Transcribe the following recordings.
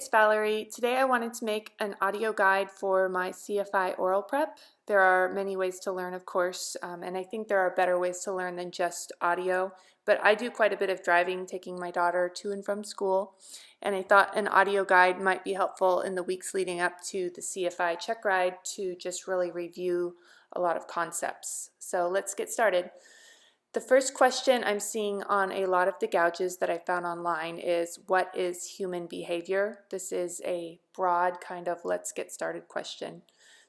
Valerie. Today I wanted to make an audio guide for my CFI oral prep. There are many ways to learn, of course, and I think there are better ways to learn than just audio, but I do quite a bit of driving, taking my daughter to and from school, and I thought an audio guide might be helpful in the weeks leading up to the CFI check ride to just really review a lot of concepts. So let's get started. The first question I'm seeing on a lot of the gouges that I found online is, what is human behavior? This is a broad kind of let's get started question.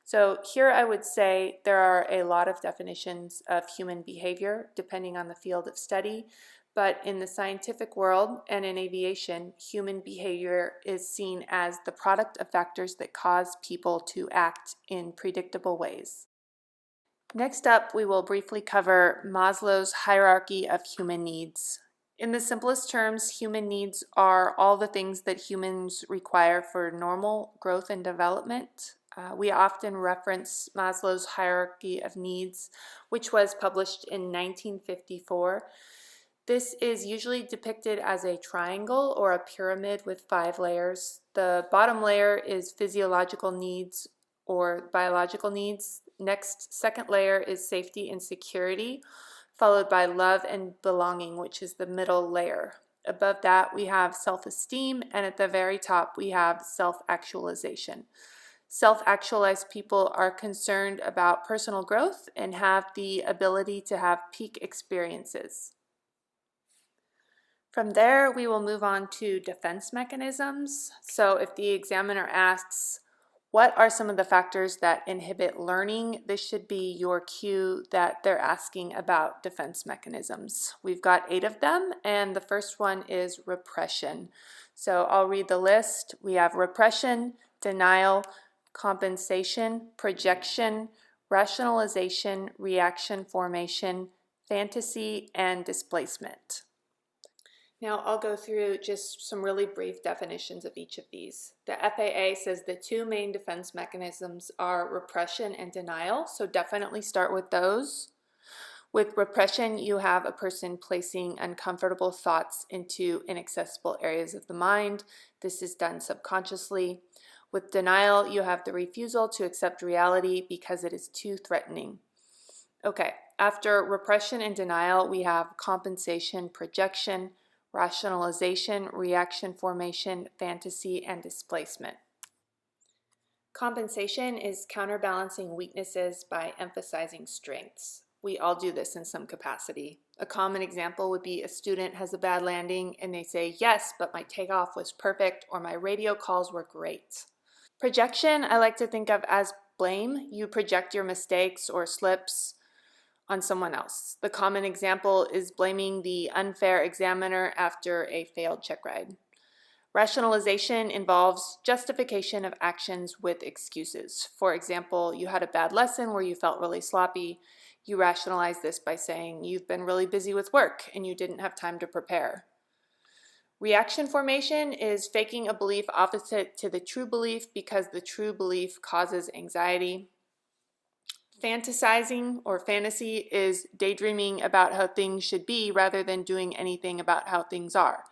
So here I would say there are a lot of definitions of human behavior depending on the field of study, but in the scientific world and in aviation, human behavior is seen as the product of factors that cause people to act in predictable ways. Next up, we will briefly cover Maslow's hierarchy of human needs. In the simplest terms, human needs are all the things that humans require for normal growth and development. We often reference Maslow's hierarchy of needs, which was published in 1954. This is usually depicted as a triangle or a pyramid with 5 layers. The bottom layer is physiological needs or biological needs. Next, second layer is safety and security, followed by love and belonging, which is the middle layer. Above that, we have self-esteem, and at the very top, we have self-actualization. Self-actualized people are concerned about personal growth and have the ability to have peak experiences. From there, we will move on to defense mechanisms. So if the examiner asks, what are some of the factors that inhibit learning? This should be your cue that they're asking about defense mechanisms. We've got 8 of them, and the first one is repression. So I'll read the list. We have repression, denial, compensation, projection, rationalization, reaction formation, fantasy, and displacement. Now I'll go through just some really brief definitions of each of these. The FAA says the 2 main defense mechanisms are repression and denial, so definitely start with those. With repression, you have a person placing uncomfortable thoughts into inaccessible areas of the mind. This is done subconsciously. With denial, you have the refusal to accept reality because it is too threatening. Okay, after repression and denial, we have compensation, projection, rationalization, reaction formation, fantasy, and displacement. Compensation is counterbalancing weaknesses by emphasizing strengths. We all do this in some capacity. A common example would be a student has a bad landing and they say, yes, but my takeoff was perfect, or my radio calls were great. Projection, I like to think of as blame. You project your mistakes or slips on someone else. The common example is blaming the unfair examiner after a failed check ride. Rationalization involves justification of actions with excuses. For example, you had a bad lesson where you felt really sloppy. You rationalize this by saying you've been really busy with work and you didn't have time to prepare. Reaction formation is faking a belief opposite to the true belief because the true belief causes anxiety. Fantasizing or fantasy is daydreaming about how things should be rather than doing anything about how things are.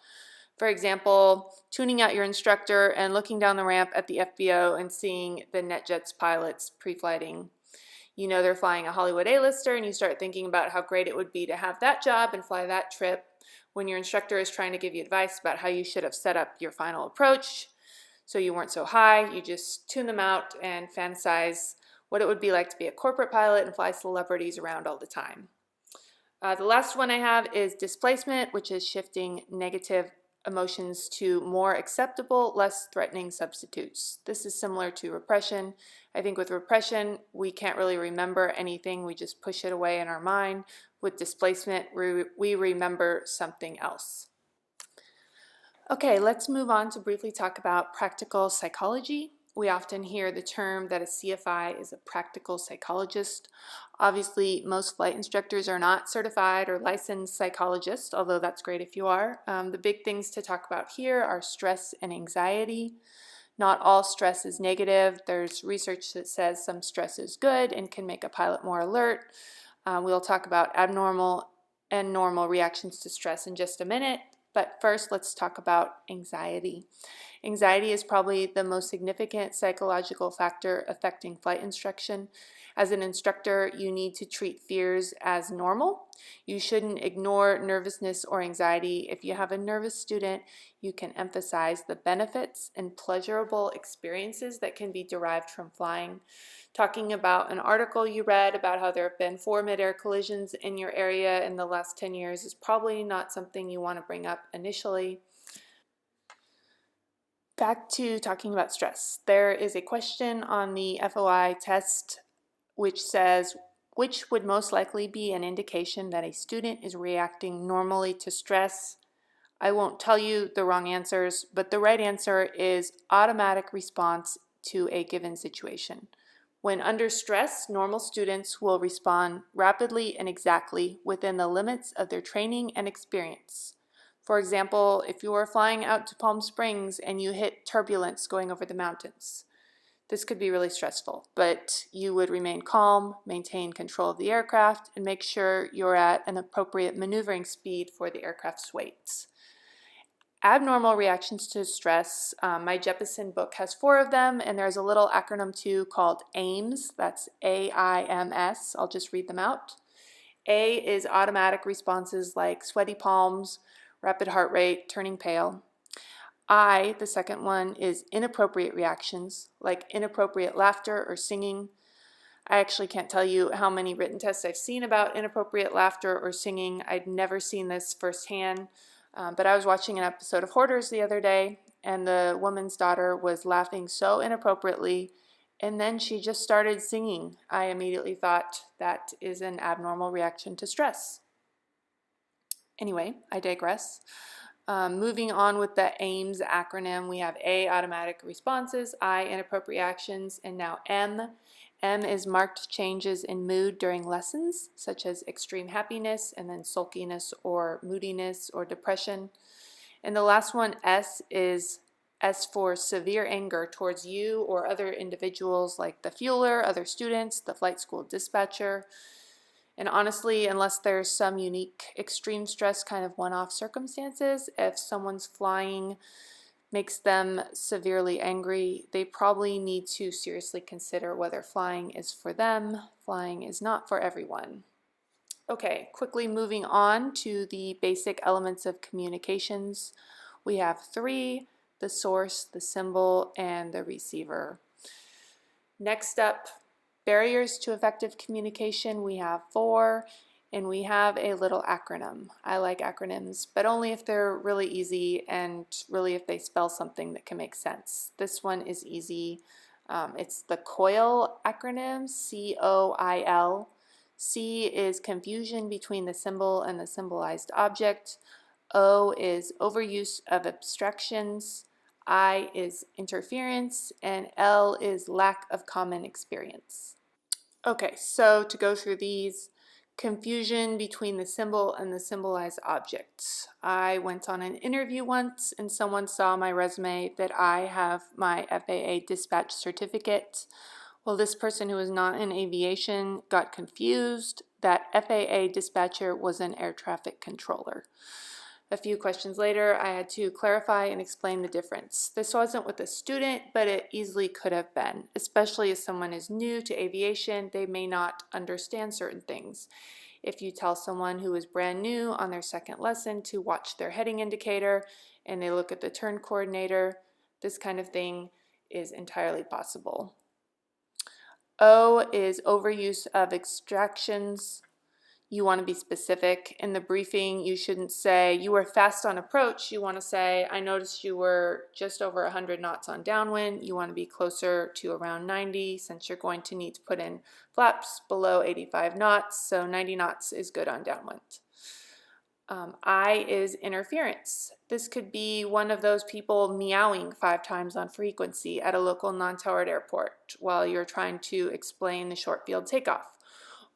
For example, tuning out your instructor and looking down the ramp at the FBO and seeing the NetJets pilots pre-flighting. You know they're flying a Hollywood A-lister and you start thinking about how great it would be to have that job and fly that trip when your instructor is trying to give you advice about how you should have set up your final approach so you weren't so high. You just tune them out and fantasize what it would be like to be a corporate pilot and fly celebrities around all the time. The last one I have is displacement, which is shifting negative emotions to more acceptable, less threatening substitutes. This is similar to repression. I think with repression, we can't really remember anything. We just push it away in our mind. With displacement, we remember something else. Okay, let's move on to briefly talk about practical psychology. We often hear the term that a CFI is a practical psychologist. Obviously, most flight instructors are not certified or licensed psychologists, although that's great if you are. The big things to talk about here are stress and anxiety. Not all stress is negative. There's research that says some stress is good and can make a pilot more alert. We'll talk about abnormal and normal reactions to stress in just a minute. But first, let's talk about anxiety. Anxiety is probably the most significant psychological factor affecting flight instruction. As an instructor, you need to treat fears as normal. You shouldn't ignore nervousness or anxiety. If you have a nervous student, you can emphasize the benefits and pleasurable experiences that can be derived from flying. Talking about an article you read about how there have been 4 mid-air collisions in your area in the last 10 years is probably not something you want to bring up initially. Back to talking about stress. There is a question on the FOI test which says, which would most likely be an indication that a student is reacting normally to stress? I won't tell you the wrong answers, but the right answer is automatic response to a given situation. When under stress, normal students will respond rapidly and exactly within the limits of their training and experience. For example, if you are flying out to Palm Springs and you hit turbulence going over the mountains, this could be really stressful, but you would remain calm, maintain control of the aircraft, and make sure you're at an appropriate maneuvering speed for the aircraft's weights. Abnormal reactions to stress, my Jeppesen book has 4 of them, and there's a little acronym too called AMES, that's A-I-M-S, I'll just read them out. A is automatic responses like sweaty palms, rapid heart rate, turning pale. I, the second one, is inappropriate reactions, like inappropriate laughter or singing. I actually can't tell you how many written tests I've seen about inappropriate laughter or singing. I'd never seen this firsthand, but I was watching an episode of Hoarders the other day, and the woman's daughter was laughing so inappropriately, and then she just started singing. I immediately thought that is an abnormal reaction to stress. Anyway, I digress. Moving on with the AMES acronym, we have A, automatic responses, I, inappropriate actions, and now M. M is marked changes in mood during lessons, such as extreme happiness and then sulkiness or moodiness or depression. And the last one, S, is S for severe anger towards you or other individuals like the fueler, other students, the flight school dispatcher. And honestly, unless there's some unique extreme stress kind of one-off circumstances, if someone's flying makes them severely angry, they probably need to seriously consider whether flying is for them. Flying is not for everyone. Okay, quickly moving on to the basic elements of communications. We have 3, the source, the symbol, and the receiver. Next up, barriers to effective communication, we have 4, and we have a little acronym. I like acronyms, but only if they're really easy and really if they spell something that can make sense. This one is easy. It's the COIL acronym, C-O-I-L. C is confusion between the symbol and the symbolized object. O is overuse of abstractions. I is interference, and L is lack of common experience. Okay, so to go through these, confusion between the symbol and the symbolized objects. I went on an interview once and someone saw my resume that I have my FAA dispatch certificate. Well, this person who was not in aviation got confused that FAA dispatcher was an air traffic controller. A few questions later, I had to clarify and explain the difference. This wasn't with a student, but it easily could have been, especially if someone is new to aviation, they may not understand certain things. If you tell someone who is brand new on their second lesson to watch their heading indicator and they look at the turn coordinator, this kind of thing is entirely possible. O is overuse of extractions. You want to be specific. In the briefing, you shouldn't say, you were fast on approach. You want to say, I noticed you were just over 100 knots on downwind. You want to be closer to around 90 since you're going to need to put in flaps below 85 knots, so 90 knots is good on downwind. I is interference. This could be one of those people meowing 5 times on frequency at a local non-towered airport while you're trying to explain the short field takeoff.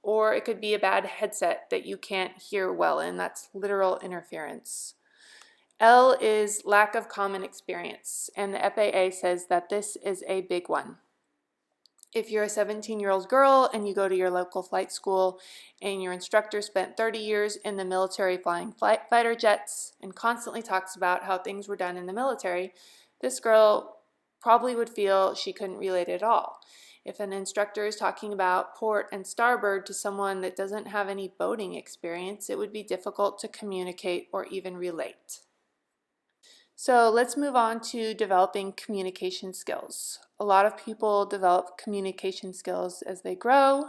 Or it could be a bad headset that you can't hear well in. That's literal interference. L is lack of common experience, and the FAA says that this is a big one. If you're a 17-year-old girl and you go to your local flight school and your instructor spent 30 years in the military flying fighter jets and constantly talks about how things were done in the military, this girl probably would feel she couldn't relate at all. If an instructor is talking about port and starboard to someone that doesn't have any boating experience, it would be difficult to communicate or even relate. So let's move on to developing communication skills. A lot of people develop communication skills as they grow.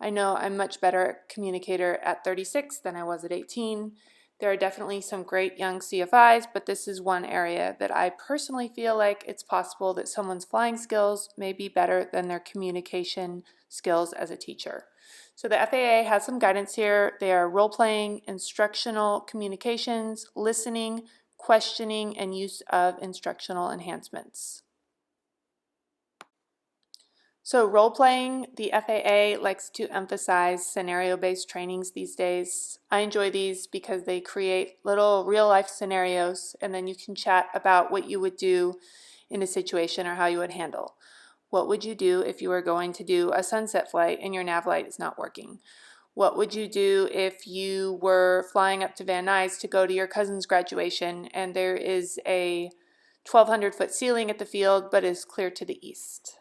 I know I'm much better communicator at 36 than I was at 18. There are definitely some great young CFIs, but this is one area that I personally feel like it's possible that someone's flying skills may be better than their communication skills as a teacher. So the FAA has some guidance here. They are role-playing, instructional communications, listening, questioning, and use of instructional enhancements. So role-playing, the FAA likes to emphasize scenario-based trainings these days. I enjoy these because they create little real-life scenarios, and then you can chat about what you would do in a situation or how you would handle. What would you do if you were going to do a sunset flight and your nav light is not working? What would you do if you were flying up to Van Nuys to go to your cousin's graduation and there is a 1,200-foot ceiling at the field but is clear to the east?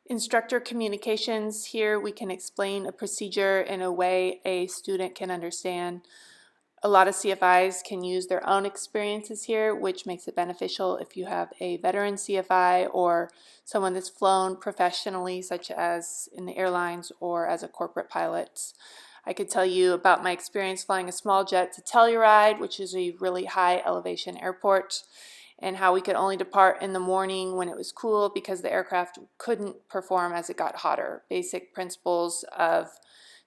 Instructor communications, here we can explain a procedure in a way a student can understand. A lot of CFIs can use their own experiences here, which makes it beneficial if you have a veteran CFI or someone that's flown professionally, such as in the airlines or as a corporate pilot. I could tell you about my experience flying a small jet to Telluride, which is a really high elevation airport, and how we could only depart in the morning when it was cool because the aircraft couldn't perform as it got hotter. Basic principles of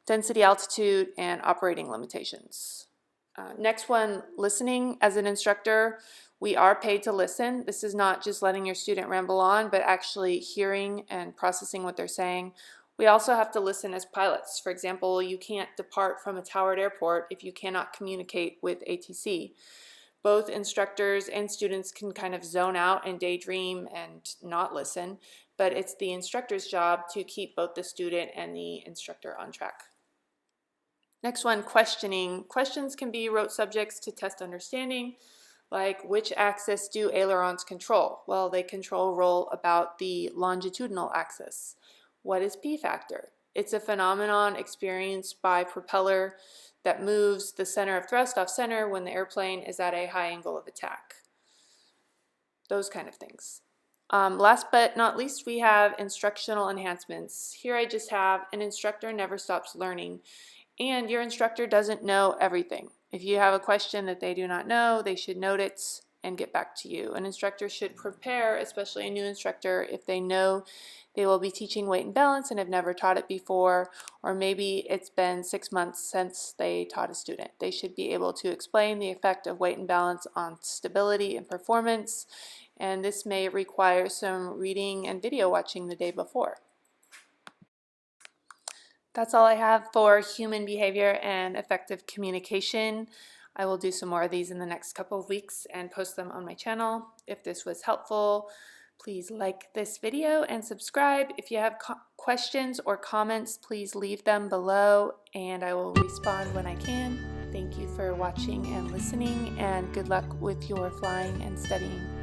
density, altitude, and operating limitations. Next one, listening. As an instructor, we are paid to listen. This is not just letting your student ramble on, but actually hearing and processing what they're saying. We also have to listen as pilots. For example, you can't depart from a towered airport if you cannot communicate with ATC. Both instructors and students can kind of zone out and daydream and not listen, but it's the instructor's job to keep both the student and the instructor on track. Next one, questioning. Questions can be rote subjects to test understanding, like which axis do ailerons control? Well, they roll about the longitudinal axis. What is P factor? It's a phenomenon experienced by propeller that moves the center of thrust off center when the airplane is at a high angle of attack. Those kind of things. Last but not least, we have instructional enhancements. Here I just have an instructor never stops learning, and your instructor doesn't know everything. If you have a question that they do not know, they should note it and get back to you. An instructor should prepare, especially a new instructor, if they know they will be teaching weight and balance and have never taught it before, or maybe it's been 6 months since they taught a student. They should be able to explain the effect of weight and balance on stability and performance, and this may require some reading and video watching the day before. That's all I have for human behavior and effective communication. I will do some more of these in the next couple of weeks and post them on my channel. If this was helpful, please like this video and subscribe. If you have questions or comments, please leave them below and I will respond when I can. Thank you for watching and listening, and good luck with your flying and studying.